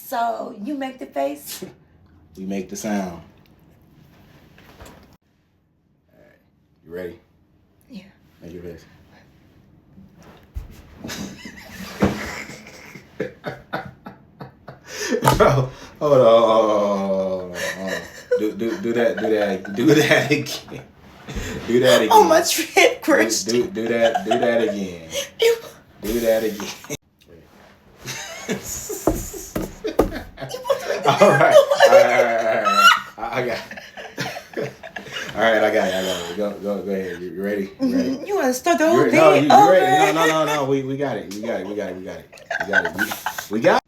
So you make the face. We make the sound. All right, you ready? Yeah. Make your face. Bro, hold on. Do that again. Do that again. Oh, my trip, Christian. Do that again. Do that again. All right. I got it. All right, I got it. Go ahead. You ready? You want to start the whole No, thing you over? ready? No. We got it. We got it. We got it.